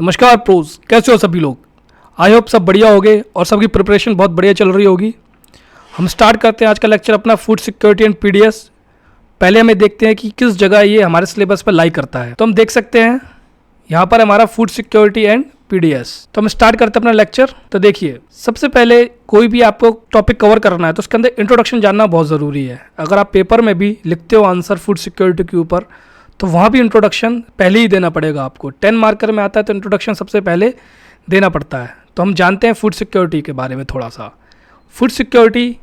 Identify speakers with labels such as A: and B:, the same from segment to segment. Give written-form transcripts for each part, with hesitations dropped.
A: नमस्कार प्रोज, कैसे हो सभी लोग। आई होप सब बढ़िया होगे और सबकी प्रिपरेशन बहुत बढ़िया चल रही होगी। हम स्टार्ट करते हैं आज का लेक्चर अपना फूड सिक्योरिटी एंड पीडीएस। पहले हमें देखते हैं कि किस जगह ये हमारे सिलेबस पर लाई करता है। तो हम देख सकते हैं यहाँ पर हमारा फूड सिक्योरिटी एंड पीडीएस। तो हम स्टार्ट करते हैं अपना लेक्चर। तो देखिए, सबसे पहले कोई भी आपको टॉपिक कवर करना है तो उसके अंदर इंट्रोडक्शन जानना बहुत ज़रूरी है। अगर आप पेपर में भी लिखते हो आंसर फूड सिक्योरिटी के ऊपर तो वहाँ भी इंट्रोडक्शन पहले ही देना पड़ेगा आपको। 10 मार्कर में आता है तो इंट्रोडक्शन सबसे पहले देना पड़ता है। तो हम जानते हैं फूड सिक्योरिटी के बारे में थोड़ा सा। फूड सिक्योरिटी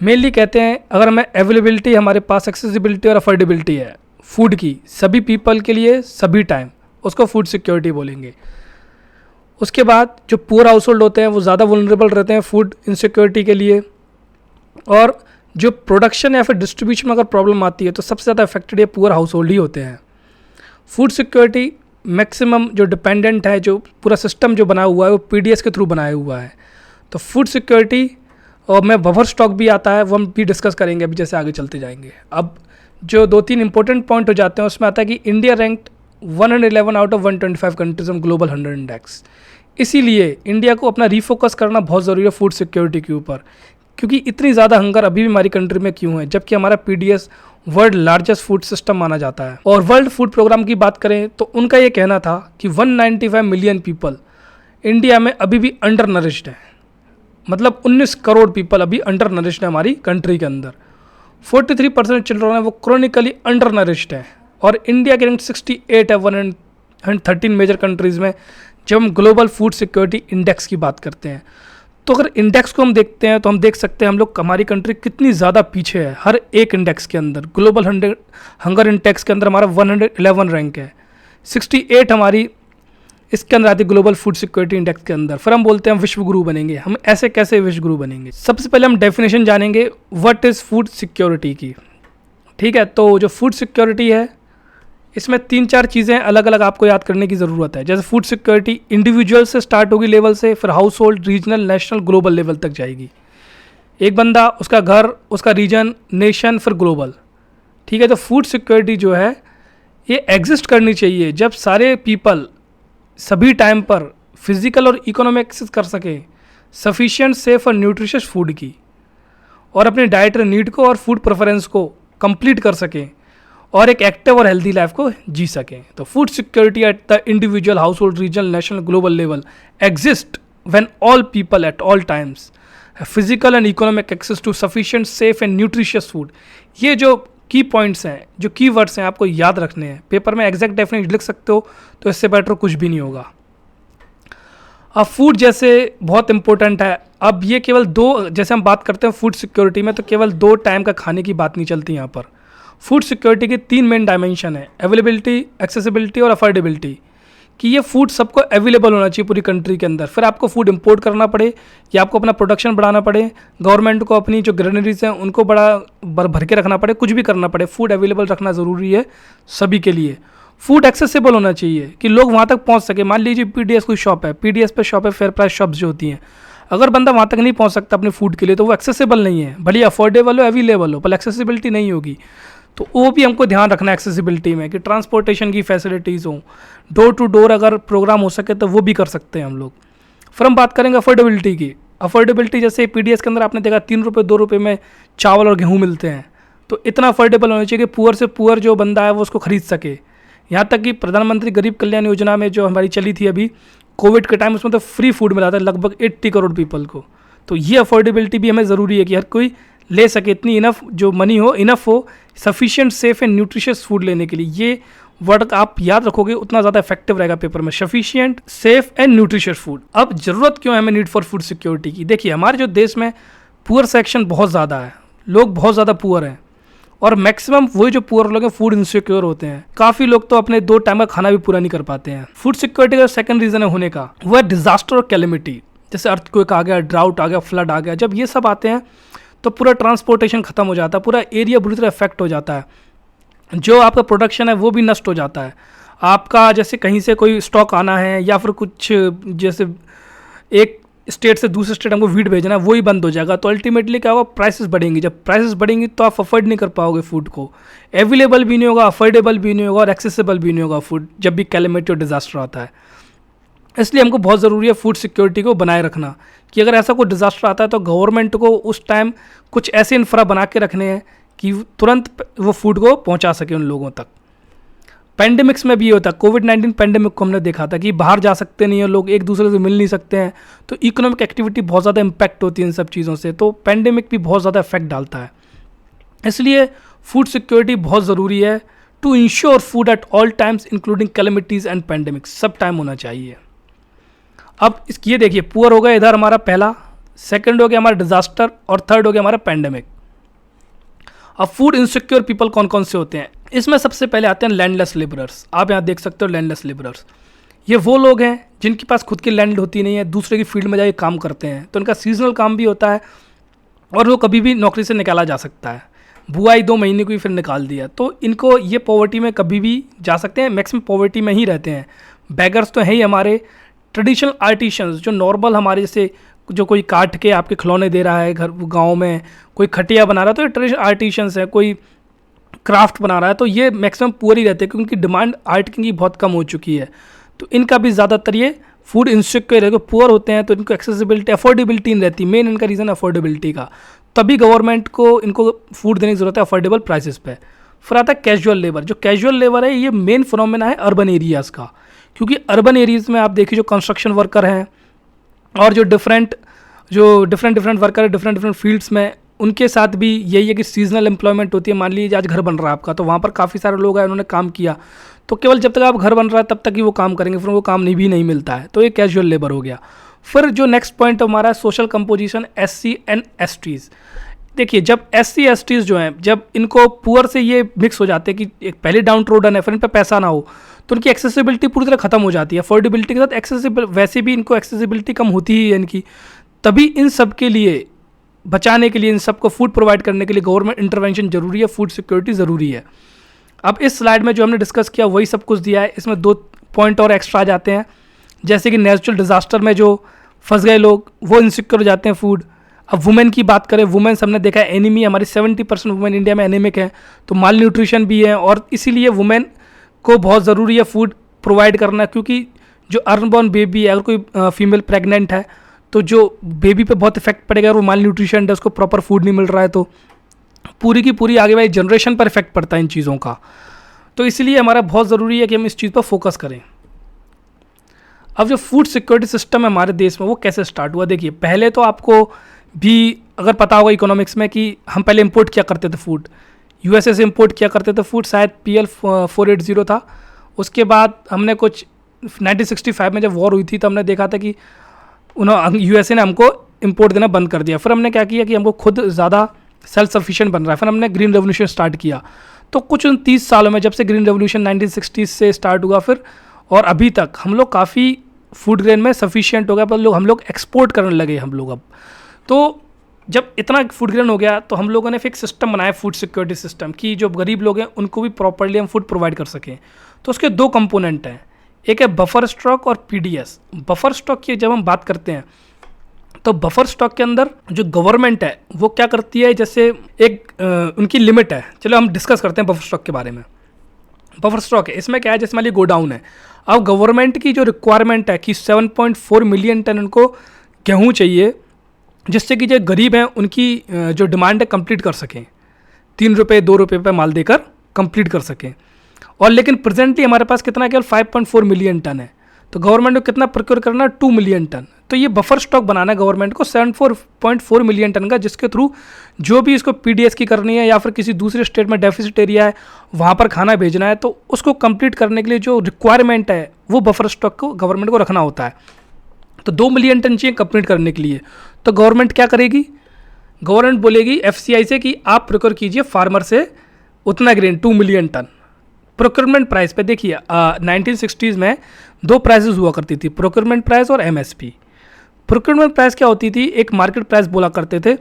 A: मेनली कहते हैं अगर हमें अवेलेबिलिटी, हमारे पास एक्सेसिबिलिटी और अफोर्डेबिलिटी है फूड की सभी पीपल के लिए सभी टाइम, उसको फूड सिक्योरिटी बोलेंगे। उसके बाद जो पुअर हाउस होल्ड होते हैं वो ज़्यादा वुलनरेबल रहते हैं फूड इनसिक्योरिटी के लिए। और जो प्रोडक्शन या फिर डिस्ट्रीब्यूशन में अगर प्रॉब्लम आती है तो सबसे ज़्यादा अफेक्टेड ये पुअर हाउस होल्ड ही होते हैं। फूड सिक्योरिटी मैक्सिमम जो डिपेंडेंट है, जो पूरा सिस्टम जो बना हुआ है वो पीडीएस के थ्रू बनाया हुआ है। तो फूड सिक्योरिटी और में बफर स्टॉक भी आता है, वो हम भी डिस्कस करेंगे अभी जैसे आगे चलते जाएंगे। अब जो 2-3 इंपॉर्टेंट पॉइंट हो जाते हैं उसमें आता है कि India ranked 111 out of 125 countries on global 100 index. इसीलिए इंडिया को अपना रीफोकस करना बहुत ज़रूरी है फूड सिक्योरिटी के ऊपर, क्योंकि इतनी ज़्यादा हंगर अभी भी हमारी कंट्री में क्यों है, जबकि हमारा PDS world largest food system माना जाता है। और वर्ल्ड फूड प्रोग्राम की बात करें तो उनका ये कहना था कि 195 मिलियन पीपल इंडिया में अभी भी अंडर नरिश्ड है। मतलब 19 करोड़ पीपल अभी अंडर नरिश्ड है हमारी कंट्री के अंदर। 43% चिल्ड्रन है वो क्रोनिकली अंडर नरिश्ड है। और इंडिया के रैंक 68 है 113 मेजर कंट्रीज़ में जब हम ग्लोबल फूड सिक्योरिटी इंडेक्स की बात करते हैं। तो अगर इंडेक्स को हम देखते हैं तो हम देख सकते हैं हम लोग, हमारी कंट्री कितनी ज़्यादा पीछे है हर एक इंडेक्स के अंदर। ग्लोबल हंगर इंडेक्स के अंदर हमारा 111 रैंक है, 68 हमारी इसके अंदर आती है ग्लोबल फूड सिक्योरिटी इंडेक्स के अंदर। फिर हम बोलते हैं हम विश्व गुरु बनेंगे। हम ऐसे कैसे विश्व गुरु बनेंगे? सबसे पहले हम डेफिनेशन जानेंगे व्हाट इज़ फूड सिक्योरिटी की। ठीक है, तो जो फूड सिक्योरिटी है इसमें 3-4 चीज़ें अलग अलग आपको याद करने की ज़रूरत है। जैसे फूड सिक्योरिटी इंडिविजुअल से स्टार्ट होगी लेवल से, फिर house hold, regional, national, global level तक जाएगी। एक बंदा, उसका घर, उसका रीजन, नेशन, फिर ग्लोबल। ठीक है, तो फूड सिक्योरिटी जो है ये एग्जिस्ट करनी चाहिए जब सारे पीपल सभी टाइम पर फिजिकल और इकोनॉमिक एक्सेस कर सकें सफिशिएंट, सेफ और न्यूट्रिशियस फूड की, और अपने डाइटरी नीड को और फूड प्रेफरेंस को कंप्लीट कर सकें और एक एक्टिव और हेल्दी लाइफ को जी सकें। तो food security at the individual, household, regional, national, global level exist when all people at all times have physical and economic access to sufficient, safe and nutritious food. ये जो की points हैं, जो की वर्ड्स हैं, आपको याद रखने हैं। पेपर में एग्जैक्ट डेफिनेशन लिख सकते हो तो इससे बेटर कुछ भी नहीं होगा। अब फूड जैसे बहुत इंपॉर्टेंट है। अब ये केवल 2, जैसे हम बात करते हैं फूड सिक्योरिटी में तो केवल 2 टाइम का खाने की बात नहीं चलती यहाँ पर। फूड सिक्योरिटी के 3 मेन डायमेंशन है, अवेलेबिलिटी, एक्सेसिबिलिटी और अफोर्डेबिलिटी। कि ये फूड सबको अवेलेबल होना चाहिए पूरी कंट्री के अंदर। फिर आपको फूड इंपोर्ट करना पड़े या आपको अपना प्रोडक्शन बढ़ाना पड़े, गवर्नमेंट को अपनी जो ग्रेनरीज हैं उनको बड़ा भर के रखना पड़े, कुछ भी करना पड़े, फूड अवेलेबल रखना ज़रूरी है सभी के लिए। फूड एक्सेसिबल होना चाहिए कि लोग वहाँ तक पहुँच सके। मान लीजिए पीडीएस कोई शॉप है, पीडीएस पे शॉप है, फेयर प्राइस शॉप्स जो होती हैं, अगर बंदा वहाँ तक नहीं पहुँच सकता अपने फूड के लिए तो वो एक्सेसिबल नहीं है। भले अफोर्डेबल हो, अवेलेबल हो, पर एक्सेसिबिलिटी नहीं होगी। तो वो भी हमको ध्यान रखना है एक्सेसिबिलिटी में कि ट्रांसपोर्टेशन की फैसिलिटीज़ हों, डोर टू डोर अगर प्रोग्राम हो सके तो वो भी कर सकते हैं हम लोग। फिर हम बात करेंगे अफोर्डेबिलिटी की। अफोर्डेबिलिटी जैसे पीडीएस के अंदर आपने देखा 3 रुपये 2 रुपये में चावल और गेहूँ मिलते हैं, तो इतना अफोर्डेबल होना चाहिए कि पुअर से पुअर जो बंदा है वो उसको खरीद सके। यहाँ तक कि प्रधानमंत्री गरीब कल्याण योजना में जो हमारी चली थी अभी कोविड के टाइम, उसमें तो फ्री फूड मिला था लगभग 80 करोड़ पीपल को। तो ये अफोर्डेबिलिटी भी हमें ज़रूरी है कि हर कोई ले सके, इतनी इनफ जो मनी हो, इनफ हो sufficient, safe and nutritious food लेने के लिए। ये वर्ड आप याद रखोगे उतना ज़्यादा इफेक्टिव रहेगा पेपर में, sufficient, safe and nutritious food. अब ज़रूरत क्यों है हमें नीड फॉर फूड सिक्योरिटी की? देखिए, हमारे जो देश में पुअर सेक्शन बहुत ज़्यादा है, लोग बहुत ज़्यादा पुअर हैं और मैक्सिमम वही जो पुअर लोग हैं फूड इनसिक्योर होते हैं। काफ़ी लोग तो अपने 2 टाइम का खाना भी पूरा नहीं कर पाते हैं। फूड सिक्योरिटी का सेकंड रीज़न है होने का, वो है डिजास्टर और कैलेमिटी। जैसे अर्थक्वेक आ गया, ड्राउट आ गया, फ्लड आ गया। जब ये सब आते हैं तो पूरा ट्रांसपोर्टेशन ख़त्म हो जाता है, पूरा एरिया बुरी तरह इफेक्ट हो जाता है, जो आपका प्रोडक्शन है वो भी नष्ट हो जाता है। आपका जैसे कहीं से कोई स्टॉक आना है या फिर कुछ, जैसे एक स्टेट से दूसरे स्टेट हमको वीट भेजना है, वही बंद हो जाएगा। तो अल्टीमेटली क्या होगा, प्राइसेस बढ़ेंगी। जब प्राइसेस बढ़ेंगी तो आप अफोर्ड नहीं कर पाओगे फूड को, अवेलेबल भी नहीं होगा, अफोर्डेबल भी नहीं होगा और एक्सेसिबल भी नहीं होगा फूड जब भी कैलेमिटी और डिजास्टर आता है। इसलिए हमको बहुत ज़रूरी है फूड सिक्योरिटी को बनाए रखना, कि अगर ऐसा कोई डिज़ास्टर आता है तो गवर्नमेंट को उस टाइम कुछ ऐसे इंफ्रा बना के रखने हैं कि तुरंत वो फूड को पहुंचा सके उन लोगों तक। पैंडेमिक्स में भी ये होता है, कोविड-19 पैंडेमिक को हमने देखा था कि बाहर जा सकते नहीं हैं लोग, एक दूसरे से मिल नहीं सकते हैं, तो इकोनॉमिक एक्टिविटी बहुत ज़्यादा इम्पैक्ट होती है इन सब चीज़ों से, तो पैंडेमिक भी बहुत ज़्यादा इफेक्ट डालता है। इसलिए फूड सिक्योरिटी बहुत ज़रूरी है to ensure food at all times including calamities and pandemics, सब टाइम होना चाहिए। अब ये देखिए, पुअर हो गया इधर हमारा पहला, सेकंड हो गया हमारा डिजास्टर, और थर्ड हो गया हमारा पैंडेमिक। अब फूड इनसिक्योर पीपल कौन कौन से होते हैं, इसमें सबसे पहले आते हैं लैंडलेस लेबरर्स। आप यहाँ देख सकते हो लैंडलेस लेबरर्स, ये वो लोग हैं जिनके पास खुद की लैंड होती नहीं है, दूसरे की फील्ड में जाके काम करते हैं, तो उनका सीजनल काम भी होता है और वो कभी भी नौकरी से निकाला जा सकता है। बुआई 2 महीने को ही फिर निकाल दिया, तो इनको ये पॉवर्टी में कभी भी जा सकते हैं, मैक्सिमम पॉवर्टी में ही रहते हैं। बैगर्स तो हैं ही हमारे। ट्रेडिशनल आर्टिशंस जो नॉर्मल हमारे जैसे जो कोई काट के आपके खिलौने दे रहा है घर गांव में, कोई खटिया बना रहा है, तो ये ट्रेडिशनल आर्टिशंस है, कोई क्राफ्ट बना रहा है, तो ये मैक्सिमम पुअर ही रहते हैं क्योंकि डिमांड आर्ट की बहुत कम हो चुकी है, तो इनका भी ज़्यादातर ये फूड इनसिक्योर है। पुअर होते हैं तो इनको एक्सेसिबिलिटी अफोर्डेबिलिटी नहीं रहती, मेन इनका रीज़न अफोर्डेबिलिटी का, तभी गवर्नमेंट को इनको फूड देने की ज़रूरत है अफोर्डेबल प्राइसेस पे। फिर आता है कैजुअल लेबर। जो कैजुअल लेबर है ये मेन फिनोमेना है अर्बन एरियाज़ का, क्योंकि अर्बन एरियाज़ में आप देखिए जो कंस्ट्रक्शन वर्कर हैं और जो डिफरेंट वर्कर है डिफरेंट फील्ड्स में, उनके साथ भी यही है कि सीजनल एम्प्लॉयमेंट होती है। मान लीजिए आज घर बन रहा है आपका, तो वहाँ पर काफ़ी सारे लोग हैं, उन्होंने काम किया, तो केवल जब तक आप घर बन रहा है तब तक ही वो काम करेंगे, फिर वो काम नहीं मिलता है, तो ये कैजुअल लेबर हो गया। फिर जो नेक्स्ट पॉइंट हमारा social composition SC and STs। देखिए जब SC STs जो हैं, जब इनको पुअर से ये मिक्स हो जाते हैं कि एक पहले डाउन ट्रोडन है, फिर इन पर पैसा ना हो, तो उनकी एक्सेसिबिलिटी पूरी तरह खत्म हो जाती है। अफोर्डेबिलिटी के साथ एक्सेसिबल, वैसे भी इनको एक्सेसिबिलिटी कम होती ही है इनकी, तभी इन सब के लिए बचाने के लिए, इन सबको फूड प्रोवाइड करने के लिए गवर्नमेंट इंटरवेंशन जरूरी है, फूड सिक्योरिटी ज़रूरी है। अब इस स्लाइड में जो हमने डिस्कस किया वही सब कुछ दिया है, इसमें 2 पॉइंट और एक्स्ट्रा आ जाते हैं, जैसे कि नेचुरल डिजास्टर में जो फंस गए लोग वो इनसिक्योर हो जाते हैं फूड। अब वुमेन की बात करें, वुमेन्स हमने देखा है एनीमी, हमारी 70% वुमेन इंडिया में एनीमिक है, तो माल न्यूट्रिशन भी है, और इसीलिए वुमेन को बहुत ज़रूरी है फूड प्रोवाइड करना, क्योंकि जो अनबॉर्न बेबी है, अगर कोई फीमेल प्रेग्नेंट है तो जो बेबी पे बहुत इफेक्ट पड़ेगा, और वो माल न्यूट्रिशन है, उसको प्रॉपर फूड नहीं मिल रहा है, तो पूरी की पूरी आगे वाली जनरेशन पर इफेक्ट पड़ता है इन चीज़ों का। तो इसलिए हमारा बहुत ज़रूरी है कि हम इस चीज़ पर फोकस करें। अब जो फूड सिक्योरिटी सिस्टम है हमारे देश में, वो कैसे स्टार्ट हुआ, देखिए पहले तो आपको भी अगर पता होगा इकोनॉमिक्स में कि हम पहले इंपोर्ट किया करते थे फूड, USA से इंपोर्ट किया करते थे फूड, शायद PL 480 था। उसके बाद हमने कुछ 1965 में जब वॉर हुई थी तो हमने देखा था कि USA ने हमको इंपोर्ट देना बंद कर दिया। फिर हमने क्या किया कि हमको खुद ज़्यादा सेल्फ सफिशिएंट बन रहा है, फिर हमने ग्रीन रेवोल्यूशन स्टार्ट किया। तो कुछ 30 सालों में, जब से ग्रीन रेवोल्यूशन 1960 से स्टार्ट हुआ फिर और अभी तक, हम लोग काफ़ी फूड ग्रेन में सफिशिएंट हो गया, पर हम लोग एक्सपोर्ट करने लगे हम लोग अब। तो जब इतना फूड ग्रेन हो गया तो हम लोगों ने फिर एक सिस्टम बनाया, फूड सिक्योरिटी सिस्टम, कि जो गरीब लोग हैं उनको भी प्रॉपर्ली हम फूड प्रोवाइड कर सकें। तो उसके 2 कंपोनेंट हैं, एक है बफर स्टॉक और PDS। बफर स्टॉक की जब हम बात करते हैं तो बफर स्टॉक के अंदर जो गवर्नमेंट है वो क्या करती है, जैसे एक उनकी लिमिट है। चलो हम डिस्कस करते हैं बफर स्टॉक के बारे में। बफर स्टॉक है, इसमें क्या है, जैसे मान लीजिए गोडाउन है, अब गवर्नमेंट की जो रिक्वायरमेंट है कि 7.4 मिलियन टन उनको गेहूँ चाहिए, जिससे कि जो गरीब हैं उनकी जो डिमांड है कंप्लीट कर सकें, 3 रुपये 2 रुपये पे माल देकर कंप्लीट कर सकें। और लेकिन प्रेजेंटली हमारे पास कितना, केवल 5.4 मिलियन टन है, तो गवर्नमेंट को कितना प्रोक्योर करना है, 2 मिलियन टन। तो ये बफर स्टॉक बनाना है गवर्नमेंट को 74.4 मिलियन टन का, जिसके थ्रू जो भी इसको PDS की करनी है या फिर किसी दूसरे स्टेट में डेफिसिट एरिया है वहाँ पर खाना भेजना है, तो उसको कंप्लीट करने के लिए जो रिक्वायरमेंट है वो बफर स्टॉक को गवर्नमेंट को रखना होता है। तो 2 मिलियन टन चाहिए कंप्लीट करने के लिए, तो गवर्नमेंट क्या करेगी, गवर्नमेंट बोलेगी FCI से कि आप प्रोक्योर कीजिए फार्मर से उतना grain 2 million ton. Procurement price पे देखिए 1960s में 2 प्राइसेस हुआ करती थी, प्रोक्योरमेंट प्राइस और MSP। प्रोक्योरमेंट प्राइस क्या होती थी, एक मार्केट प्राइस बोला करते थे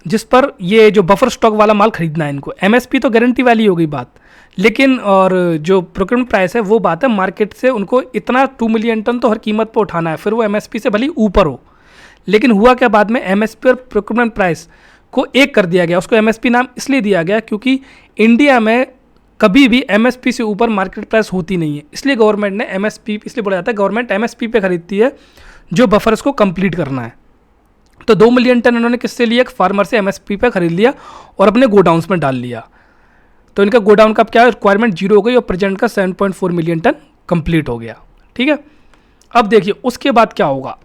A: जिस पर ये जो बफर स्टॉक वाला माल खरीदना है इनको। MSP तो गारंटी वाली हो गई बात, लेकिन और जो प्रोक्योरमेंट प्राइस है वो बात है मार्केट से उनको इतना 2 मिलियन टन तो हर कीमत पर उठाना है, फिर वो MSP से भले ऊपर हो। लेकिन हुआ क्या, बाद में MSP और प्रोक्योरमेंट प्राइस को एक कर दिया गया। उसको MSP नाम इसलिए दिया गया क्योंकि इंडिया में कभी भी एमएसपी से ऊपर मार्केट प्राइस होती नहीं है, इसलिए गवर्नमेंट ने एमएसपी, इसलिए बोला जाता है गवर्नमेंट एमएसपी पे खरीदती है जो बफर्स को कंप्लीट करना है। तो 2 मिलियन टन इन्होंने किससे लिया, एक फार्मर से एमएसपी पे खरीद लिया और अपने गोडाउन्स में डाल लिया। तो इनका गोडाउन का क्या रिक्वायरमेंट 0 हो गई और प्रेजेंट का 7.4 मिलियन टन कंप्लीट हो गया। ठीक है, अब देखिए उसके बाद क्या होगा,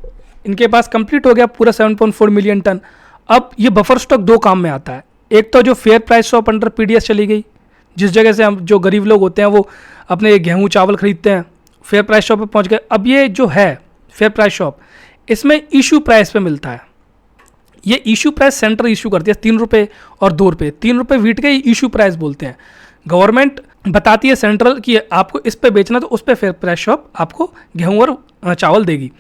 A: इनके पास कंप्लीट हो गया पूरा 7.4 मिलियन टन। अब ये बफर स्टॉक दो काम में आता है, एक तो जो fair price shop under PDS चली गई, जिस जगह से हम जो गरीब लोग होते हैं वो अपने गेहूँ चावल खरीदते हैं, फेयर प्राइस शॉप पे पहुंच गए। अब ये जो है फेयर प्राइस शॉप, इसमें इशू प्राइस पे मिलता है। ये इशू प्राइस सेंटर इशू करती है 3 रुपये और 2 रुपये, 3 रुपये वीट के इशू प्राइस बोलते हैं। गवर्नमेंट बताती है सेंट्रल कि आपको इस पे बेचना, तो उस पे फेयर प्राइस शॉप आपको गेहूँ और चावल देगी।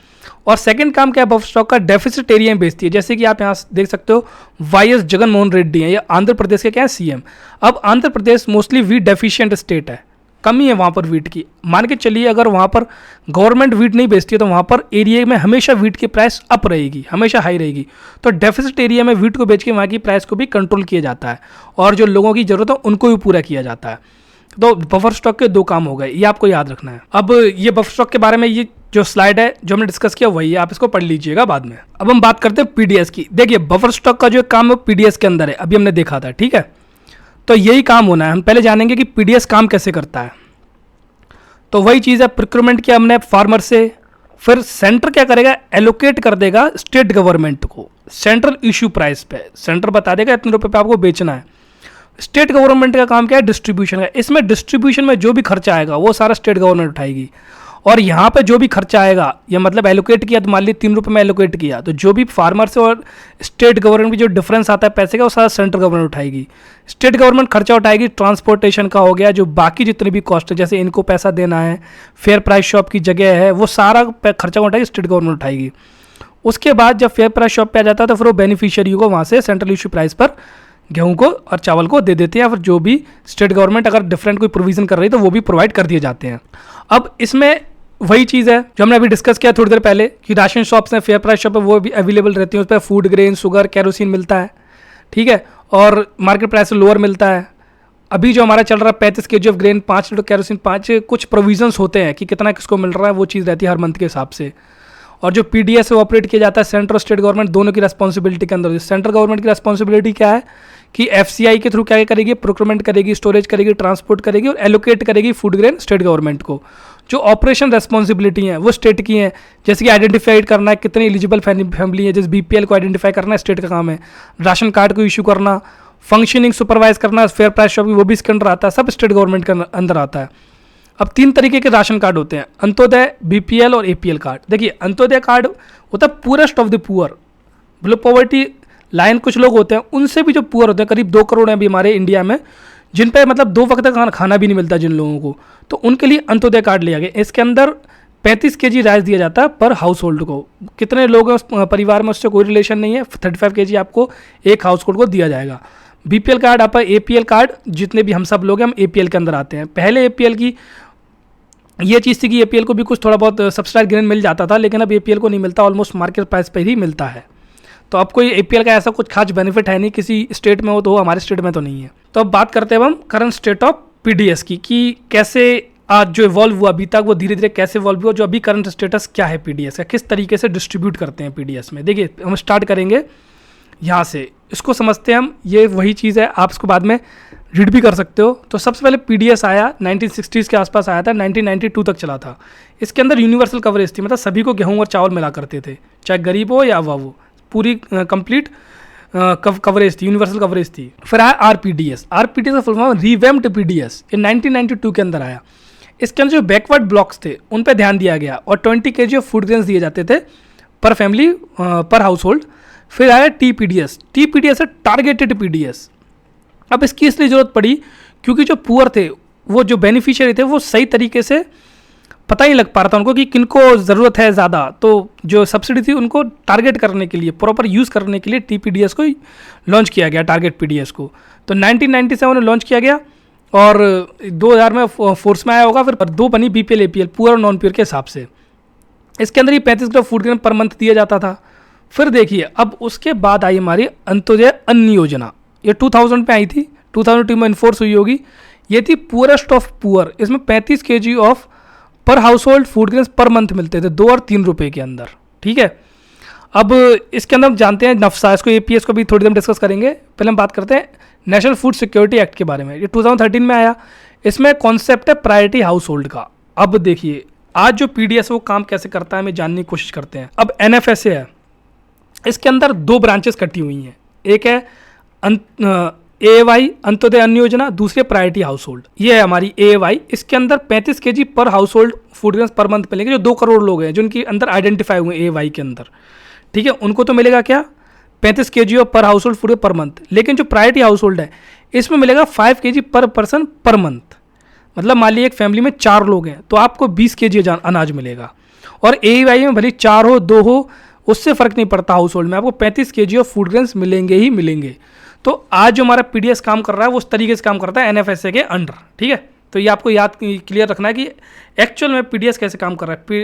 A: और सेकंड काम क्या है, बफर स्टॉक का डेफिसिट एरिया में बेचती है। जैसे कि आप यहाँ देख सकते हो वाईएस जगन मोहन रेड्डी हैं, ये आंध्र प्रदेश के क्या है सीएम। अब Andhra Pradesh mostly wheat deficient state है, कमी है वहाँ पर वीट की। मान के चलिए अगर वहाँ पर गवर्नमेंट वीट नहीं बेचती है तो वहाँ पर एरिया में हमेशा वीट की प्राइस अप रहेगी, हमेशा हाई रहेगी। तो डेफिसिट एरिया में वीट को बेच के वहाँ की प्राइस को भी कंट्रोल किया जाता है और जो लोगों की ज़रूरत है उनको भी पूरा किया जाता है। तो बफर स्टॉक के दो काम हो गए, ये आपको याद रखना है। अब ये बफर स्टॉक के बारे में ये जो स्लाइड है जो हमने डिस्कस किया वही है, आप इसको पढ़ लीजिएगा बाद में। अब हम बात करते हैं पीडीएस की। देखिए बफर स्टॉक का जो काम है पीडीएस के अंदर है, अभी हमने देखा था, ठीक है। तो यही काम होना है। हम पहले जानेंगे कि पीडीएस काम कैसे करता है। तो वही चीज़ है, प्रोक्योरमेंट किया हमने फार्मर से, फिर सेंटर क्या करेगा, एलोकेट कर देगा स्टेट गवर्नमेंट को सेंट्रल इशू प्राइस पे। सेंटर बता देगा इतने रुपए पे आपको बेचना है। स्टेट गवर्नमेंट का काम क्या है, डिस्ट्रीब्यूशन का। इसमें डिस्ट्रीब्यूशन में जो भी खर्चा आएगा वो सारा स्टेट गवर्नमेंट उठाएगी। और यहाँ पे जो भी खर्चा आएगा, या मतलब एलोकेट किया तो मान ली 3 रुपये में एलोकेट किया, तो जो भी फार्मर से और स्टेट गवर्नमेंट की जो डिफरेंस आता है पैसे का वो सारा सेंट्रल गवर्नमेंट उठाएगी। स्टेट गवर्नमेंट खर्चा उठाएगी ट्रांसपोर्टेशन का हो गया, जो बाकी जितने भी कॉस्ट है, जैसे इनको पैसा देना है, फेयर प्राइस शॉप की जगह है, वो सारा खर्चा उठाएगी स्टेट गवर्नमेंट उठाएगी। उसके बाद जब फेयर प्राइस शॉप पे आ जाता है तो फिर वो बेनिफिशियरी को वहाँ से सेंट्रल इशू प्राइस पर गेहूं को और चावल को दे देते हैं, या फिर जो भी स्टेट गवर्नमेंट अगर डिफरेंट कोई प्रोविजन कर रही है तो वो भी प्रोवाइड कर दिए जाते हैं। अब इसमें वही चीज़ है जो हमने अभी डिस्कस किया थोड़ी देर पहले कि राशन शॉप्स हैं, फेयर प्राइस शॉप है, वो भी अवेलेबल रहती हैं, उस पर फूड ग्रेन, शुगर, कैरोसिन मिलता है, ठीक है, और मार्केट प्राइस से लोअर मिलता है। अभी जो हमारा चल रहा है 35 kg of grain, 5 litre kerosene, 5 कुछ प्रोविजंस होते हैं कि कितना किसको मिल रहा है, वो चीज़ रहती है हर मंथ के हिसाब से। और जो पीडीएस है ऑपरेट किया जाता है सेंट्रल और स्टेट गवर्नमेंट दोनों की रेस्पॉन्सिबिलिटी के अंदर। सेंट्रल गवर्नमेंट की रेस्पॉन्सिबिलिटी क्या है कि एफसीआई के थ्रू क्या करेगी, प्रोक्योरमेंट करेगी, स्टोरेज करेगी, ट्रांसपोर्ट करेगी और एलोकेट करेगी फूड ग्रेन स्टेट गवर्नमेंट को। जो ऑपरेशन रेस्पॉन्सिबिलिटी हैं वो स्टेट की हैं, जैसे कि आइडेंटिफाइड करना है कितनी एलिजिबल फैमिली है, जैसे बीपीएल को आइडेंटिफाई करना है स्टेट का काम है, राशन कार्ड को इशू करना, फंक्शनिंग सुपरवाइज करना, फेयर प्राइस शॉप वो भी इसके अंदर आता है, सब स्टेट गवर्नमेंट के अंदर आता है। अब 3 तरीके के राशन कार्ड होते हैं, अंत्योदय, बीपीएल और एपीएल कार्ड। देखिए अंत्योदय कार्ड होता है purest of the poor, below poverty line कुछ लोग होते हैं, उनसे भी जो पुअर होते हैं, करीब 2 करोड़ हैं अभी हमारे इंडिया में, जिन पे मतलब 2 वक्त का खाना भी नहीं मिलता जिन लोगों को, तो उनके लिए अंत्योदय कार्ड लिया गया। इसके अंदर 35 kg राइस दिया जाता है पर हाउस होल्ड को। कितने लोग हैं उस परिवार में उससे कोई रिलेशन नहीं है, 35 kg आपको एक हाउस होल्ड को दिया जाएगा। बीपीएल कार्ड आपका, एपीएल कार्ड जितने भी हम सब लोग हैं हम एपीएल के अंदर आते हैं। पहले एपीएल की ये चीज़ थी कि एपीएल को भी कुछ थोड़ा बहुत सब्सिडाइज ग्रेन मिल जाता था, लेकिन अब एपीएल को नहीं मिलता, ऑलमोस्ट मार्केट प्राइस पे ही मिलता है। तो अब कोई एपीएल का ऐसा कुछ खास बेनिफिट है नहीं, किसी स्टेट में हो तो हमारे स्टेट में तो नहीं है। तो अब बात करते हैं हम करंट स्टेट ऑफ पीडीएस की, कि कैसे आज जो इवॉल्व हुआ अभी तक वो धीरे धीरे कैसे इवॉल्व हुआ, जो अभी करंट स्टेटस क्या है पीडीएस का, किस तरीके से डिस्ट्रीब्यूट करते हैं पीडीएस में। देखिए हम स्टार्ट करेंगे यहाँ से, इसको समझते हैं हम। ये वही चीज़ है, आप इसको बाद में रीड भी कर सकते हो। तो सबसे पहले पीडीएस आया 1960s के आसपास आया था, 1992 तक चला था। इसके अंदर यूनिवर्सल कवरेज थी, मतलब सभी को गेहूं और चावल मिला करते थे, चाहे गरीब हो या अभाव हो, पूरी कंप्लीट कवरेज थी, यूनिवर्सल कवरेज थी। फिर आया आरपीडीएस। आरपीडीएस का फुल फॉर्म रिवैम्प्ड पीडीएस, ये 1992 के अंदर आया। इसके अंदर जो बैकवर्ड ब्लॉक्स थे उन पर ध्यान दिया गया और 20 kg ऑफ फूड ग्रेन्स दिए जाते थे पर फैमिली, पर हाउस होल्ड। फिर आया टीपीडीएस। टीपीडीएस है टारगेटेड पीडीएस। अब इसकी इसलिए ज़रूरत पड़ी क्योंकि जो पुअर थे, वो जो बेनिफिशियरी थे, वो सही तरीके से पता ही लग पा रहा था उनको कि किनको ज़रूरत है ज़्यादा। तो जो सब्सिडी थी उनको टारगेट करने के लिए, प्रॉपर यूज़ करने के लिए टीपीडीएस को लॉन्च किया गया, टारगेट पीडीएस को। तो 1997 में लॉन्च किया गया और 2000 में फोर्स में आया होगा। फिर 2 बनी बीपीएल एपीएल, पुअर और नॉन पुअर के हिसाब से। इसके अंदर ही 35 kilo food grain per month दिया जाता था। फिर देखिए अब उसके बाद आई हमारी अंत्योदय अन्न योजना, ये 2000 पे आई थी, 2002 में इन्फोर्स हुई होगी। ये थी पुअरेस्ट ऑफ पुअर, इसमें 35 kg ऑफ पर house hold food grains per month मिलते थे 2 और 3 रुपये के अंदर, ठीक है। अब इसके अंदर हम जानते हैं नफसा, इसको एपीएस को भी थोड़ी देर डिस्कस करेंगे। पहले हम बात करते हैं नेशनल फूड सिक्योरिटी एक्ट के बारे में। ये 2013 में आया। इसमें कॉन्सेप्ट है प्रायोरिटी हाउस होल्ड का। अब देखिए आज जो पीडीएस है वो काम कैसे करता है, हमें जानने की कोशिश करते हैं। अब एनएफएसए है, इसके अंदर 2 ब्रांचेस कटी हुई हैं। एक है एवाई अंत्योदय अन्न योजना, दूसरी प्रायोरिटी हाउस होल्ड। ये है हमारी एवाई। इसके अंदर 35 kg पर house hold food grains per month मिलेंगे। जो 2 करोड़ लोग हैं जो उनके अंदर आइडेंटिफाई हुए एवाई के अंदर, ठीक है, उनको तो मिलेगा क्या 35 kg पर house hold food per month. लेकिन जो प्रायोरिटी हाउस होल्ड है इसमें मिलेगा 5 kg पर पर्सन पर मंथ। मतलब मान लीजिए एक फैमिली में 4 लोग हैं तो आपको 20 kg अनाज मिलेगा। और एवाई में भले 4 हो 2 हो उससे फ़र्क नहीं पड़ता, हाउस होल्ड में आपको 35 kg ऑफ फूड ग्रेन्स मिलेंगे ही मिलेंगे। तो आज जो हमारा पीडीएस काम कर रहा है वो उस तरीके से काम करता है एनएफएसए के अंडर, ठीक है। तो ये आपको याद क्लियर रखना है कि एक्चुअल में पीडीएस कैसे काम कर रहा है।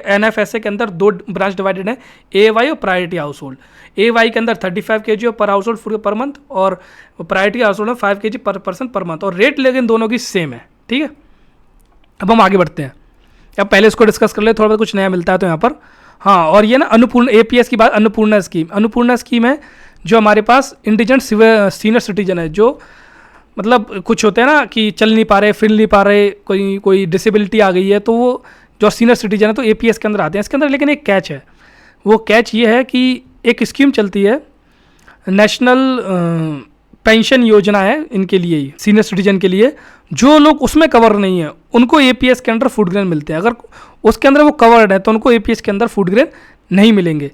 A: एनएफएसए के अंदर 2 ब्रांच डिवाइडेड है, एवाई और प्रायोरिटी हाउस होल्ड। एवाई के अंदर 35 kg पर house hold food per month और प्रायोरिटी हाउस होल्ड में 5 kg पर पर्सन पर मंथ। और रेट लेकिन दोनों की सेम है, ठीक है। अब हम आगे बढ़ते हैं। अब पहले इसको डिस्कस कर ले, थोड़ा बहुत कुछ नया मिलता है तो यहाँ पर। हाँ, और ये ना अन्नपूर्ण एपीएस की बात, अन्नपूर्णा स्कीम। अन्नपूर्णा स्कीम है जो हमारे पास इंडिजेंट सीनियर सिटीजन है, जो मतलब कुछ होते हैं ना कि चल नहीं पा रहे, फिर नहीं पा रहे, कोई डिसेबिलिटी आ गई है, तो वो जो सीनियर सिटीजन है तो एपीएस के अंदर आते हैं। इसके अंदर लेकिन एक कैच है। वो कैच ये है कि एक स्कीम चलती है, नेशनल पेंशन योजना है इनके लिए ही, सीनियर सिटीजन के लिए। जो लोग उसमें कवर नहीं है उनको एपीएस के अंदर फूड ग्रेन मिलते हैं। अगर उसके अंदर वो कवर्ड है तो उनको एपीएस के अंदर फूड ग्रेन नहीं मिलेंगे।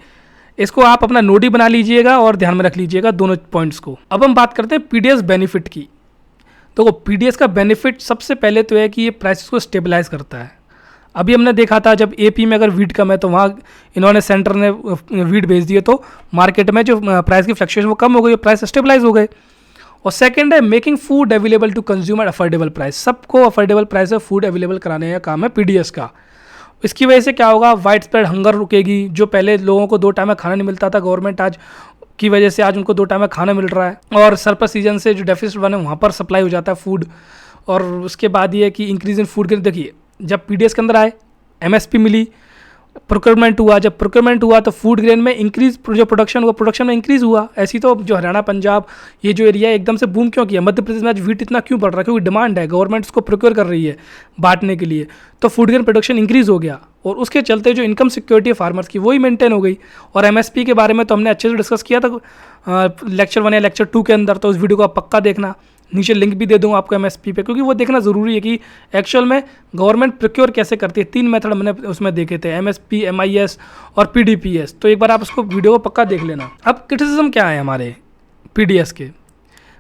A: इसको आप अपना नोट ही बना लीजिएगा और ध्यान में रख लीजिएगा दोनों पॉइंट्स को। अब हम बात करते हैं पीडीएस बेनिफिट की। तो पीडीएस का बेनिफिट सबसे पहले तो है कि ये प्राइसेस को स्टेबलाइज करता है। अभी हमने देखा था जब एपी में अगर वीट कम है तो वहाँ इन्होंने सेंटर ने वीट भेज दिए तो मार्केट में जो प्राइस की फ्लक्चुएशन वो कम हो गई, प्राइस स्टेबलाइज हो गए। और सेकंड है making food available to consumer affordable price. सबको अफोर्डेबल प्राइस में फूड अवेलेबल कराने का काम है पीडीएस का। इसकी वजह से क्या होगा, वाइड स्प्रेड हंगर रुकेगी। जो पहले लोगों को 2 टाइम में खाना नहीं मिलता था, गवर्नमेंट आज की वजह से आज उनको 2 टाइम में खाना मिल रहा है। और सरप्लस सीजन से जो डेफिसिट बने वहाँ पर सप्लाई हो जाता है फूड। और उसके बाद ये कि इंक्रीज इन फूड ग्रेन। देखिए जब पीडीएस के अंदर आए एमएसपी मिली, प्रोक्योरमेंट हुआ। जब प्रोक्योरमेंट हुआ तो फूड ग्रेन में इंक्रीज, जो प्रोडक्शन हुआ प्रोडक्शन में इंक्रीज हुआ। ऐसी तो जो हरियाणा पंजाब ये जो एरिया है एकदम से बूम क्यों किया। मध्य प्रदेश में आज वीट इतना क्यों बढ़ रहा है, क्योंकि डिमांड है, गवर्नमेंट उसको प्रोक्योर कर रही है बांटने के लिए। तो फूड ग्रेन प्रोडक्शन इंक्रीज हो गया और उसके चलते जो इनकम सिक्योरिटी है फार्मर्स की वही मेंटेन हो गई। और एमएसपी के बारे में तो हमने अच्छे से डिस्कस किया था लेक्चर 1 या लेक्चर 2 के अंदर। तो उस वीडियो को आप पक्का देखना, नीचे लिंक भी दे दूंगा आपको एमएसपी पे, क्योंकि वो देखना ज़रूरी है कि एक्चुअल में गवर्नमेंट प्रोक्योर कैसे करती है। 3 मेथड मैंने उसमें देखे थे, एमएसपी, एमआईएस और पीडीपीएस। तो एक बार आप उसको वीडियो को पक्का देख लेना। अब क्रिटिसिज्म क्या है हमारे पीडीएस के,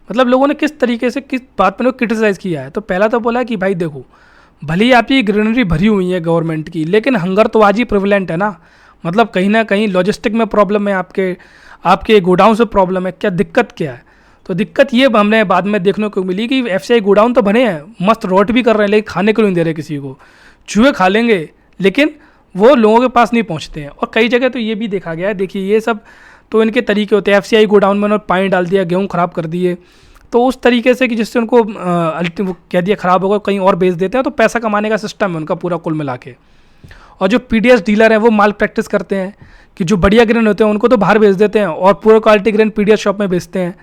A: मतलब लोगों ने किस तरीके से किस बात पर क्रिटिसाइज़ किया है। तो पहला तो बोला कि भाई देखो, भले ही आपकी ग्रीनरी भरी हुई है गवर्नमेंट की, लेकिन हंगर तो आज ही प्रिवलेंट है ना। मतलब कहीं ना कहीं लॉजिस्टिक में प्रॉब्लम है, आपके गोडाउन से प्रॉब्लम है। क्या दिक्कत क्या है? तो दिक्कत ये हमने बाद में देखने को मिली कि एफसीआई गोडाउन तो बने हैं, मस्त रोट भी कर रहे हैं, लेकिन खाने को नहीं दे रहे किसी को। चूहे खा लेंगे लेकिन वो लोगों के पास नहीं पहुंचते हैं। और कई जगह तो ये भी देखा गया है, देखिए ये सब तो इनके तरीके होते हैं। एफसीआई गोडाउन में उन्होंने पानी डाल दिया, गेहूँ ख़राब कर दिए, तो उस तरीके से कि जिससे उनको वो कह दिया ख़राब होगा, कहीं और बेच देते हैं। तो पैसा कमाने का सिस्टम है उनका पूरा कुल मिला के। और जो पीडीएस डीलर हैं वो माल प्रैक्टिस करते हैं कि जो बढ़िया ग्रेन होते हैं उनको तो बाहर बेच देते हैं और पूरा क्वालिटी ग्रेन पीडीएस शॉप में बेचते हैं।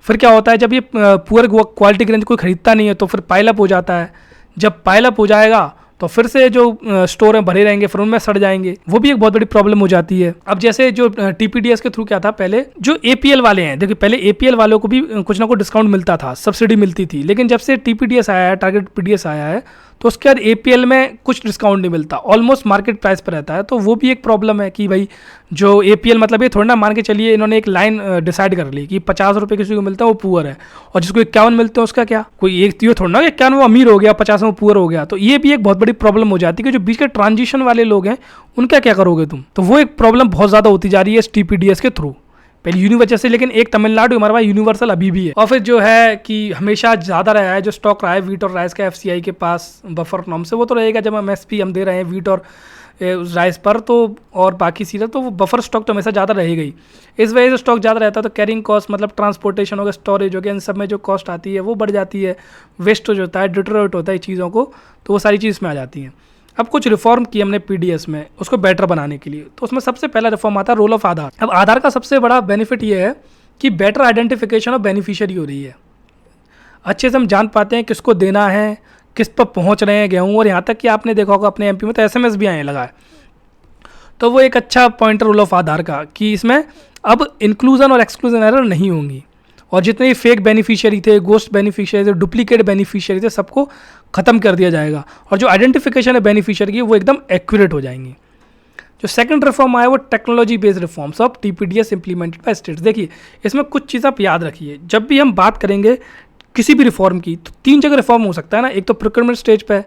A: फिर क्या होता है, जब ये पूरे क्वालिटी ग्रेन कोई खरीदता नहीं है तो फिर पाइलअप हो जाता है। जब पाइलअप हो जाएगा तो फिर से जो स्टोर में भरे रहेंगे, फिर उनमें सड़ जाएंगे। वो भी एक बहुत बड़ी प्रॉब्लम हो जाती है। अब जैसे जो टीपीडीएस के थ्रू क्या था, पहले जो एपीएल वाले हैं, देखिए पहले एपीएल वालों को भी कुछ ना कुछ डिस्काउंट मिलता था, सब्सिडी मिलती थी। लेकिन जब से टीपीडीएस आया है, टारगेट पीडीएस आया है, तो उसके बाद एपीएल में कुछ डिस्काउंट नहीं मिलता, ऑलमोस्ट मार्केट प्राइस पर रहता है। तो वो भी एक प्रॉब्लम है कि भाई जो एपीएल, मतलब ये थोड़ा ना मान के चलिए इन्होंने एक लाइन डिसाइड कर ली कि 50 रुपये किसी को मिलता है वो पुअर है, और जिसको 51 मिलते हैं उसका क्या, कोई एक तो थोड़ा ना 51 वो अमीर हो गया, 50 में पुअर हो गया। तो ये भी एक बहुत बड़ी प्रॉब्लम हो जाती है कि जो बीच के ट्रांजिशन वाले लोग हैं उनका क्या करोगे तुम। तो वो एक प्रॉब्लम बहुत ज़्यादा होती जा रही है इस टीपीडीएस के थ्रू, पहले यूनिवर्सल से। लेकिन एक तमिलनाडु हमारे पास यूनिवर्सल अभी भी है। और फिर जो है कि हमेशा ज़्यादा रहा है जो स्टॉक रहा है वीट और राइस का एफसीआई के पास बफर नॉर्म से, वो तो रहेगा जब एमएसपी हम दे रहे हैं वीट और राइस पर तो और बाकी चीज़ें, तो वो बफर स्टॉक तो हमेशा ज़्यादा रहेगा ही। इस वजह से स्टॉक ज़्यादा रहता है तो कैरिंग कॉस्ट मतलब ट्रांसपोर्टेशन हो गया, स्टोरेज हो गया, इन सब में जो कॉस्ट आती है वो बढ़ जाती है, वेस्टेज होता है, डिटोरेट होता है चीज़ों को, तो वो सारी चीज़ में आ जाती हैं। अब कुछ रिफॉर्म किए हमने पीडीएस में उसको बेटर बनाने के लिए, तो उसमें सबसे पहला रिफॉर्म आता है रोल ऑफ आधार। अब आधार का सबसे बड़ा बेनिफिट ये है कि बेटर आइडेंटिफिकेशन ऑफ बेनिफिशियरी हो रही है, अच्छे से हम जान पाते हैं किसको देना है, किस पर पहुंच रहे हैं गेहूँ, और यहाँ तक कि आपने देखा होगा अपने एमपी में तो एसएमएस भी आए लगाए, तो वो एक अच्छा पॉइंट रोल ऑफ आधार का कि इसमें अब इंक्लूजन और एक्सक्लूजन एरर नहीं होंगी, और जितने भी फेक बेनिफिशियरी थे, गोस्ट बेनिफिशियरी थे, डुप्लीकेट बेनिफिशियरी थे, सबको ख़त्म कर दिया जाएगा, और जो आइडेंटिफिकेशन है बेनिफिशियरी की वो एकदम एक्यूरेट हो जाएंगी। जो सेकंड रिफॉर्म आया वो technology based reforms of TPDS implemented bye states. देखिए इसमें कुछ चीज़ आप याद रखिए, जब भी हम बात करेंगे किसी भी रिफॉर्म की तो 3 जगह रिफॉर्म हो सकता है ना, एक तो प्रोक्योरमेंट स्टेज पे,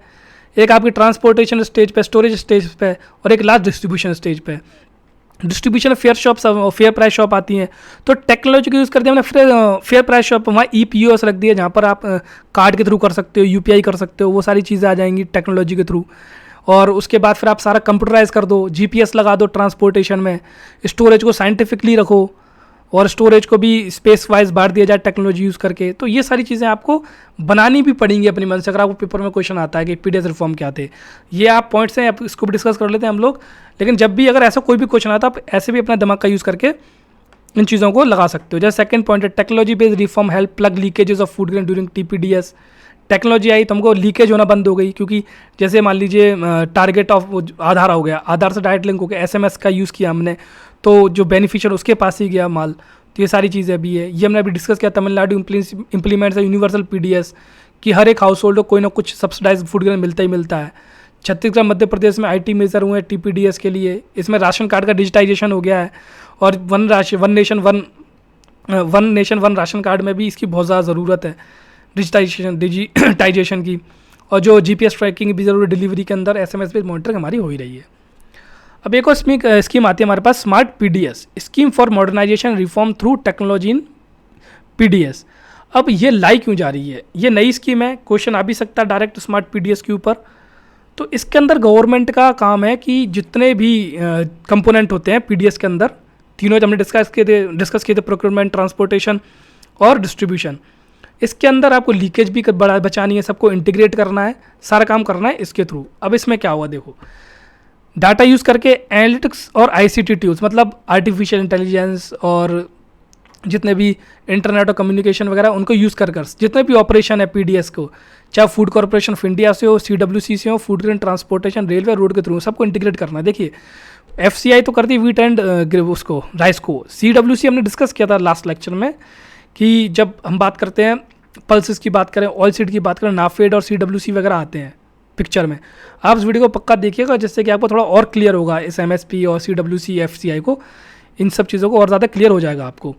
A: एक आपकी ट्रांसपोर्टेशन स्टेज पे, स्टोरेज स्टेज पे, और एक लास्ट डिस्ट्रीब्यूशन स्टेज पे। Distribution fair shop fair price shop आती हैं, तो टेक्नोलॉजी का यूज़ कर दिया हमने फेयर प्राइस शॉप, वहाँ ईपीओएस रख दिया जहाँ पर आप कार्ड के थ्रू कर सकते हो, यूपीआई कर सकते हो, वो सारी चीज़ें आ जाएंगी टेक्नोलॉजी के थ्रू। और उसके बाद फिर आप सारा कंप्यूटराइज कर दो, जीपीएस लगा दो ट्रांसपोर्टेशन में, स्टोरेज को साइंटिफिकली रखो और स्टोरेज को भी स्पेस वाइज बांट दिया जाए टेक्नोलॉजी यूज़ करके। तो ये सारी चीज़ें आपको बनानी भी पड़ेंगी अपनी मन से, अगर आपको पेपर में क्वेश्चन आता है कि पीडीएस रिफॉर्म क्या थे। ये आप पॉइंट्स हैं, आप इसको भी डिस्कस कर लेते हैं हम लोग, लेकिन जब भी अगर ऐसा कोई भी क्वेश्चन आता है आप ऐसे भी अपना दिमाग का यूज़ करके इन चीज़ों को लगा सकते हो। जैसे सेकंड पॉइंट है technology based reform help plug leakages of food grain during TPDS. Technology आई तो हमको लीकेज होना बंद हो गई, क्योंकि जैसे मान लीजिए टारगेट ऑफ आधार हो गया, आधार से डायरेक्ट लिंक हो गया, एसएमएस का यूज़ किया हमने, तो जो बेनिफिशियर उसके पास ही गया माल, तो ये सारी चीज़ें भी है। ये हमने अभी डिस्कस किया, तमिलनाडु इंप्लीमेंट्स है यूनिवर्सल पीडीएस कि हर एक हाउस होल्ड को कोई ना कुछ सब्सिडाइज फूड ग्रेन मिलता ही मिलता है। छत्तीसगढ़ मध्य प्रदेश में आईटी मेजर हुए हैं टीपीडीएस के लिए, इसमें राशन कार्ड का डिजिटाइजेशन हो गया है, और one nation one ration card में भी इसकी बहुत ज़्यादा ज़रूरत है डिजिटाइजेशन की, और जो जीपीएस ट्रैकिंग भी ज़रूरी डिलीवरी के अंदर, एसएमएस बेस्ड मॉनिटरिंग हमारी हो ही रही है। अब एक और स्कीम आती है हमारे पास, smart PDS scheme for modernization reform through technology in PDS. अब ये लाई क्यों जा रही है, ये नई स्कीम है, क्वेश्चन आ भी सकता है डायरेक्ट स्मार्ट पीडीएस के ऊपर। तो इसके अंदर गवर्नमेंट का काम है कि जितने भी कंपोनेंट होते हैं पीडीएस के अंदर, तीनों जो हमने डिस्कस किए थे प्रोक्योरमेंट, ट्रांसपोर्टेशन और डिस्ट्रीब्यूशन, इसके अंदर आपको लीकेज भी बचानी है, सबको इंटीग्रेट करना है, सारा काम करना है इसके थ्रू। अब इसमें क्या हुआ देखो, डाटा यूज़ करके एनालिटिक्स और आईसीटी टूल्स, मतलब आर्टिफिशियल इंटेलिजेंस और जितने भी इंटरनेट और कम्युनिकेशन वगैरह उनको यूज़ कर जितने भी ऑपरेशन है पीडीएस को, चाहे फूड कॉर्पोरेशन ऑफ इंडिया से हो, सीडब्ल्यूसी से हो, food grain transportation, railway, road के थ्रू, सबको इंटीग्रेट करना है। देखिए एफसीआई तो करती है वीट एंड उसको राइस को, सीडब्ल्यूसी हमने डिस्कस किया था लास्ट लेक्चर में कि जब हम बात करते हैं पल्सेस की बात करें, ऑयल सीड की बात करें, नाफेड और सीडब्ल्यूसी वगैरह आते हैं पिक्चर में। आप इस वीडियो को पक्का देखिएगा जिससे कि आपको थोड़ा और क्लियर होगा इस एमएसपी और सीडब्ल्यूसी, एफसीआई को, इन सब चीज़ों को और ज़्यादा क्लियर हो जाएगा आपको।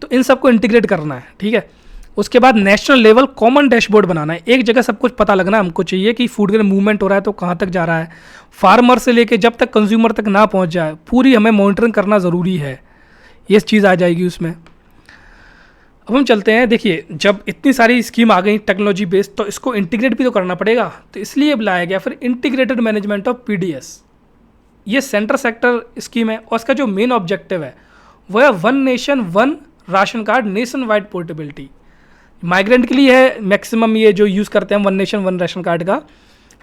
A: तो इन सबको इंटीग्रेट करना है, ठीक है। उसके बाद नेशनल लेवल कॉमन डैशबोर्ड बनाना है, एक जगह सब कुछ पता लगना हमको चाहिए कि फूड ग्रेन मूवमेंट हो रहा है तो कहाँ तक जा रहा है, फार्मर से लेके जब तक कंज्यूमर तक ना पहुँच जाए पूरी हमें मॉनिटरिंग करना ज़रूरी है, ये चीज़ आ जाएगी उसमें। अब हम चलते हैं, देखिए जब इतनी सारी स्कीम आ गई टेक्नोलॉजी बेस्ड तो इसको इंटीग्रेट भी तो करना पड़ेगा, तो इसलिए अब लाया गया फिर इंटीग्रेटेड मैनेजमेंट ऑफ पीडीएस। ये सेंटर सेक्टर स्कीम है और इसका जो मेन ऑब्जेक्टिव है वो है one nation one ration card nation wide portability. Migrant के लिए है मैक्सिमम, ये जो यूज़ करते हैं one nation one ration card का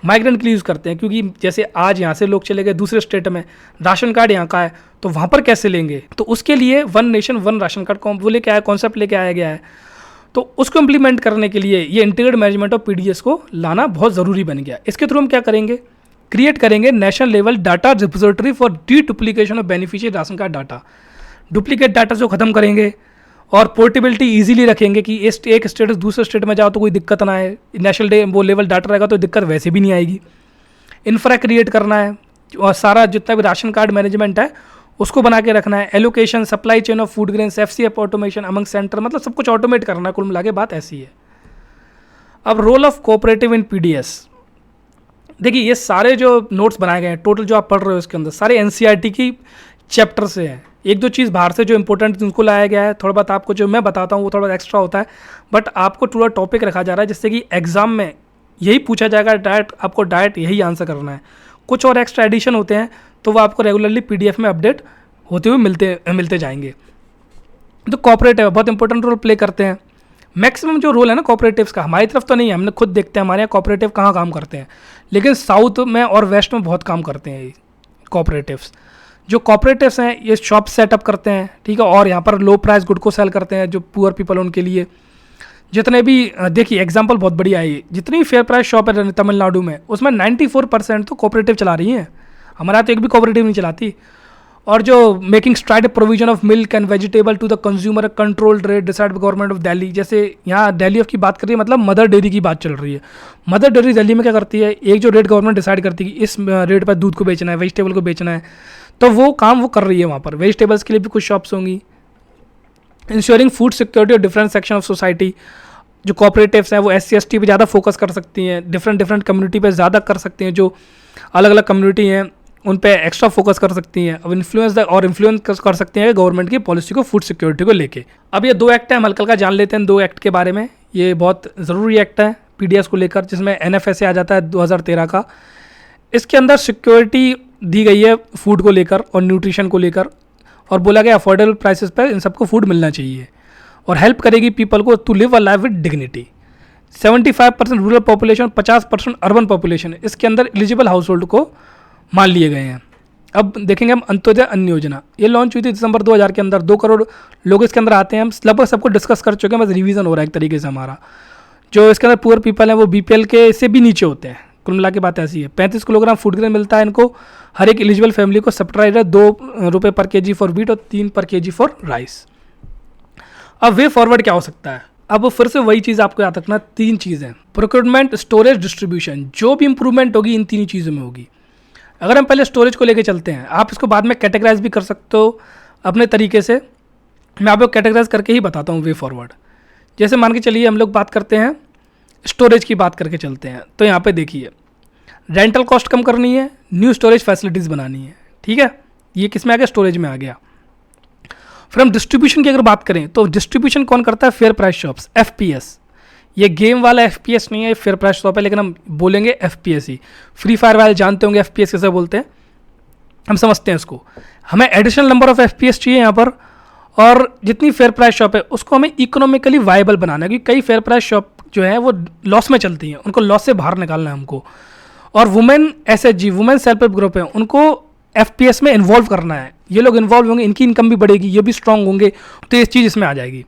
A: माइग्रेंट के लिए यूज़ करते हैं, क्योंकि जैसे आज यहाँ से लोग चले गए दूसरे स्टेट में, राशन कार्ड यहाँ का है तो वहाँ पर कैसे लेंगे, तो उसके लिए one nation one ration card को वो लेके आया, कॉन्सेप्ट लेके आया गया है। तो उसको इम्प्लीमेंट करने के लिए ये इंटीग्रेटेड मैनेजमेंट ऑफ पीडीएस को लाना बहुत ज़रूरी बन गया। इसके थ्रू हम क्या करेंगे, क्रिएट करेंगे national level data repository for duplication of beneficiary ration card data. Duplicate data को ख़त्म करेंगे और पोर्टेबिलिटी इजीली रखेंगे कि एक स्टेट से दूसरे स्टेट में जाओ तो कोई दिक्कत ना आए, नेशनल वो लेवल डाटा रहेगा तो दिक्कत वैसे भी नहीं आएगी। इंफ्रा क्रिएट करना है और सारा जितना भी राशन कार्ड मैनेजमेंट है उसको बना के रखना है। Allocation, supply chain of food grains, FCF automation among centre, मतलब सब कुछ ऑटोमेट करना है। कुल मिला के बात ऐसी है। अब role of cooperative in PDS, देखिए ये सारे जो नोट्स बनाए गए हैं टोटल जो आप पढ़ रहे हो इसके अंदर सारे एनसीईआरटी की चैप्टर से हैं। एक दो चीज़ बाहर से जो इंपॉर्टेंट उनको लाया गया है, थोड़ा बहुत आपको जो मैं बताता हूँ वो थोड़ा एक्स्ट्रा होता है, बट आपको पूरा टॉपिक रखा जा रहा है जिससे कि एग्जाम में यही पूछा जाएगा, डायरेक्ट आपको डायरेक्ट यही आंसर करना है। कुछ और एक्स्ट्रा एडिशन होते हैं तो वो आपको रेगुलरली PDF में अपडेट होते हुए मिलते जाएंगे। तो कोऑपरेटिव बहुत इंपॉर्टेंट रोल प्ले करते हैं। मैक्सिमम जो रोल है ना कोऑपरेटिव्स का, हमारी तरफ तो नहीं है, हमने खुद देखते हैं हमारे यहाँ कोऑपरेटिव कहाँ काम करते हैं, लेकिन साउथ में और वेस्ट में बहुत काम करते हैं ये कोऑपरेटिव्स। जो कोऑपरेटिव्स हैं ये शॉप सेटअप करते हैं, ठीक है, और यहाँ पर लो प्राइस गुड को सेल करते हैं जो पुअर पीपल उनके लिए। जितने भी देखिए एग्जांपल बहुत बढ़िया है ये, जितनी भी फेयर प्राइस शॉप है तमिलनाडु में उसमें 94% तो कोऑपरेटिव चला रही हैं। हमारे यहाँ तो एक भी कोऑपरेटिव नहीं चलाती। और जो making straight provision of milk and vegetable to the consumer controlled rate decide government of Delhi, जैसे यहाँ दिल्ली ऑफ की बात कर रही है, मतलब मदर डेयरी की बात चल रही है। मदर डेयरी दिल्ली में क्या करती है, एक जो रेट गवर्नमेंट डिसाइड करती है कि इस रेट पर दूध को बेचना है, वेजिटेबल को बेचना है, तो वो काम वो कर रही है वहाँ पर। वेजिटेबल्स के लिए भी कुछ शॉप्स होंगी। इंश्योरिंग फूड सिक्योरिटी और डिफरेंट सेक्शन ऑफ सोसाइटी, जो कोऑपरेटिव्स हैं वो SC/ST पे ज़्यादा फोकस कर सकती हैं, डिफरेंट कम्युनिटी पे ज़्यादा कर सकती हैं, जो अलग अलग कम्युनिटी हैं उन पे एक्स्ट्रा फोकस कर सकती हैं। अब इन्फ्लुएंस कर सकती हैं गवर्नमेंट की पॉलिसी को फूड सिक्योरिटी को लेके। अब ये 2 एक्ट हैं, हम हल्का जान लेते हैं 2 एक्ट के बारे में। ये बहुत ज़रूरी एक्ट है PDS को लेकर, जिसमें NFSA आ जाता है 2013 का। इसके अंदर सिक्योरिटी दी गई है फूड को लेकर और न्यूट्रिशन को लेकर, और बोला गया अफोर्डेबल प्राइसेस पर इन सबको फूड मिलना चाहिए और हेल्प करेगी पीपल को to live a life with dignity. 75% rural population, 50% urban population इसके अंदर एलिजिबल हाउस होल्ड को मान लिए गए हैं। अब देखेंगे हम अंत्योदय अन्न योजना, ये लॉन्च हुई थी दिसंबर 2000 के अंदर। 2 करोड़ लोग इसके अंदर आते हैं। हम लगभग सबको डिस्कस कर चुके हैं, बस रिवीजन हो रहा है एक तरीके से हमारा। जो इसके अंदर पुअर पीपल हैं वो BPL के से भी नीचे होते हैं। कुल मिला के बात ऐसी है। 35 किलोग्राम फूड ग्रेन मिलता है इनको, हर एक एलिजिबल फैमिली को। सब्सिडाइज 2 रुपये पर kg फॉर वीट और 3 पर kg फॉर राइस। अब वे फॉरवर्ड क्या हो सकता है? अब फिर से वही चीज़ आपको याद रखना, 3 चीज़ें, प्रोक्योरमेंट, स्टोरेज, डिस्ट्रीब्यूशन। जो भी इंप्रूवमेंट होगी इन 3 चीज़ों में होगी। अगर हम पहले स्टोरेज को लेके चलते हैं, आप इसको बाद में कैटेगराइज भी कर सकते हो अपने तरीके से। मैं आपको कैटेगराइज करके ही बताता हूँ वे फॉरवर्ड। जैसे मान के चलिए हम लोग बात करते हैं, स्टोरेज की बात करके चलते हैं, तो यहाँ पे देखिए रेंटल कॉस्ट कम करनी है, न्यू स्टोरेज फैसिलिटीज़ बनानी है, ठीक है। ये किस में आ गया? स्टोरेज में आ गया। फिर हम डिस्ट्रीब्यूशन की अगर बात करें तो डिस्ट्रीब्यूशन कौन करता है? Fair price shops, FPS। ये गेम वाला FPS नहीं है, फेयर प्राइस शॉप है, लेकिन हम बोलेंगे FPS ही। फ्री फायर वाले जानते होंगे FPS कैसे बोलते हैं, हम समझते हैं इसको। हमें एडिशनल नंबर ऑफ FPS चाहिए यहाँ पर, और जितनी फेयर प्राइस शॉप है उसको हमें इकोनॉमिकली वायबल बनाना है, क्योंकि कई फेयर प्राइस शॉप जो है वो लॉस में चलती हैं, उनको लॉस से बाहर निकालना है हमको। और women SHG, women self help group है, उनको FPS में इन्वॉल्व करना है। ये लोग इन्वॉल्व होंगे, इनकी इनकम भी बढ़ेगी, ये भी स्ट्रांग होंगे, तो ये चीज़ इसमें आ जाएगी।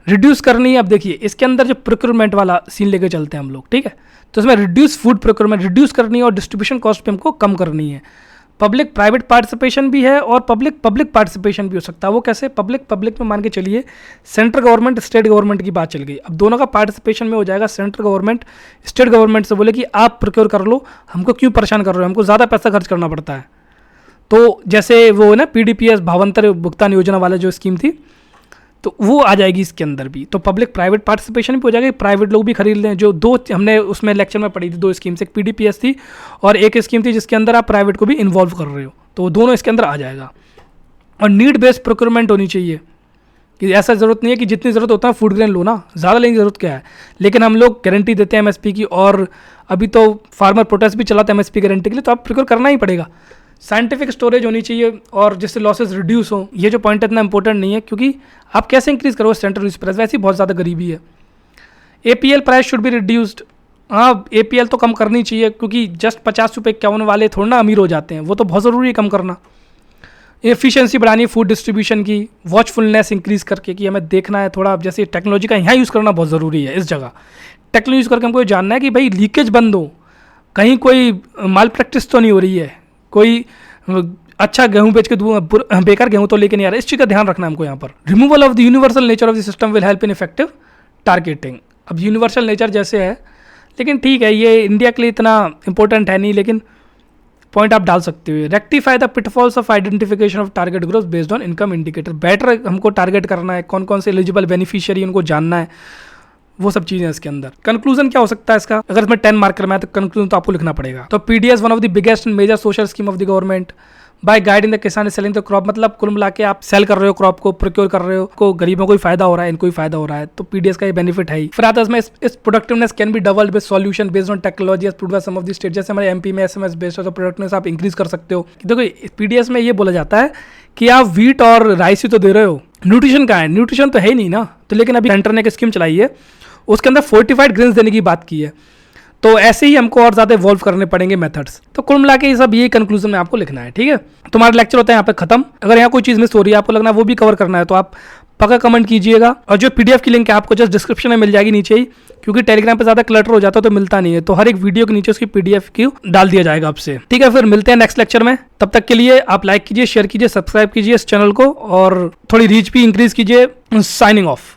A: रिड्यूस करनी है। अब देखिए इसके अंदर जो प्रोक्योरमेंट वाला सीन लेके चलते हैं हम लोग, ठीक है, तो इसमें रिड्यूस फूड प्रोक्योरमेंट रिड्यूस करनी है और डिस्ट्रीब्यूशन कॉस्ट पे हमको कम करनी है। पब्लिक प्राइवेट पार्टिसिपेशन भी है और पब्लिक पार्टिसिपेशन भी हो सकता है। वो कैसे? पब्लिक में मान के चलिए सेंट्रल गवर्नमेंट स्टेट गवर्नमेंट की बात चल गई, अब दोनों का पार्टिसिपेशन में हो जाएगा। सेंट्रल गवर्नमेंट स्टेट गवर्नमेंट से बोले कि आप प्रोक्योर कर लो, हमको क्यों परेशान कर रहे हो, हमको ज़्यादा पैसा खर्च करना पड़ता है। तो जैसे वो ना PDPS भावांतर भुगतान योजना वाला जो स्कीम थी, तो वो आ जाएगी इसके अंदर भी। तो पब्लिक प्राइवेट पार्टिसिपेशन भी हो जाएगा, प्राइवेट लोग भी खरीद लें। जो 2 हमने उसमें लेक्चर में पढ़ी थी, 2 स्कीम्स, एक PDPS थी और एक स्कीम थी जिसके अंदर आप प्राइवेट को भी इन्वॉल्व कर रहे हो, तो दोनों इसके अंदर आ जाएगा। और नीड बेस्ड प्रोक्योरमेंट होनी चाहिए, कि ऐसा ज़रूरत नहीं है कि जितनी ज़रूरत होता है फूड ग्रेन लो ना, ज़्यादा लेने की ज़रूरत क्या है। लेकिन हम लोग गारंटी देते हैं MSP की, और अभी तो फार्मर प्रोटेस्ट भी चलाता है MSP गारंटी के लिए, तो आप प्रोक्योर करना ही पड़ेगा। साइंटिफिक स्टोरेज होनी चाहिए और जिससे लॉसेस रिड्यूस हो। ये जो पॉइंट इतना इंपॉर्टेंट नहीं है, क्योंकि आप कैसे इंक्रीज करोगे सेंट्रल यूज प्राइस, वैसे ही बहुत ज़्यादा गरीबी है। APL price should be reduced. हाँ, APL तो कम करनी चाहिए, क्योंकि जस्ट 50 रुपये 51 वाले थोड़ा ना अमीर हो जाते हैं, वो तो बहुत ज़रूरी है कम करना। एफिशिएंसी बढ़ानी है फूड डिस्ट्रीब्यूशन की, वॉचफुलनेस इंक्रीज़ करके, कि हमें देखना है थोड़ा, जैसे टेक्नोलॉजी का यहाँ यूज़ करना बहुत ज़रूरी है। इस जगह टेक्नोलॉजी यूज़ करके हमको जानना है कि भाई लीकेज बंद हो, कहीं कोई माल प्रैक्टिस तो नहीं हो रही है, कोई अच्छा गेहूं बेच के बेकार गेहूं तो लेके नहीं आ रहा। इस चीज़ का ध्यान रखना है हमको यहाँ पर। Removal of the universal nature of the system will help in effective targeting. अब यूनिवर्सल नेचर जैसे है, लेकिन ठीक है ये इंडिया के लिए इतना इंपॉर्टेंट है नहीं, लेकिन पॉइंट आप डाल सकते हो। Rectify the pitfalls of identification of target growth based on income indicator. Better हमको टारगेट करना है, कौन कौन से एलिजिबल बेनिफिशियरी उनको जानना है, वो सब चीज़ें इसके अंदर। कंक्लूजन क्या हो सकता है इसका? अगर इसमें 10 मार्कर में है तो कंक्लूजन तो आपको लिखना पड़ेगा। तो PDS one of the biggest and major social scheme of the government. By guiding the kisan selling the crop, मतलब कुल मिला के आप सेल कर रहे हो क्रॉप को, प्रोक्योर कर रहे हो, को गरीबों को भी फायदा हो रहा है, इनको भी फायदा हो रहा है, तो पीडीएस का ये बेनिफिट है ही। फिर आता है इसमें इस productiveness can be doubled with solution based on technology as proved by some of the state. जैसे हमारे एमपी में एसएमएस बेस्ड है तो प्रोडक्टिवनेस आप इंक्रीज कर सकते हो। देखो पीडीएस में ये बोला जाता है कि आप व्हीट और राइस ही तो दे रहे हो, न्यूट्रिशन कहाँ है, न्यूट्रिशन तो है ही नहीं ना। तो लेकिन अभी सेंटर ने एक स्कीम चलाई है, उसके अंदर फोर्टिफाइड ग्रेन्स देने की बात की है, तो ऐसे ही हमको और ज़्यादा इवॉल्व करने पड़ेंगे मेथड्स। तो कुल मिला के ये सब यही कंक्लूजन में आपको लिखना है, ठीक है। तुम्हारा लेक्चर होता है यहाँ पे खत्म। अगर यहाँ कोई चीज़ मिस हो रही है, आपको लगना है वो भी कवर करना है, तो आप पक्का कमेंट कीजिएगा। और जो पीडीएफ की लिंक है आपको जस्ट डिस्क्रिप्शन में मिल जाएगी नीचे ही, क्योंकि टेलीग्राम पे ज़्यादा क्लटर हो जाता है तो मिलता नहीं है, तो हर एक वीडियो के नीचे उसकी पीडीएफ की डाल दिया जाएगा आपसे, ठीक है। फिर मिलते हैं नेक्स्ट लेक्चर में, तब तक के लिए आप लाइक कीजिए, शेयर कीजिए, सब्सक्राइब कीजिए इस चैनल को, और थोड़ी रीच भी इंक्रीज कीजिए। Signing off.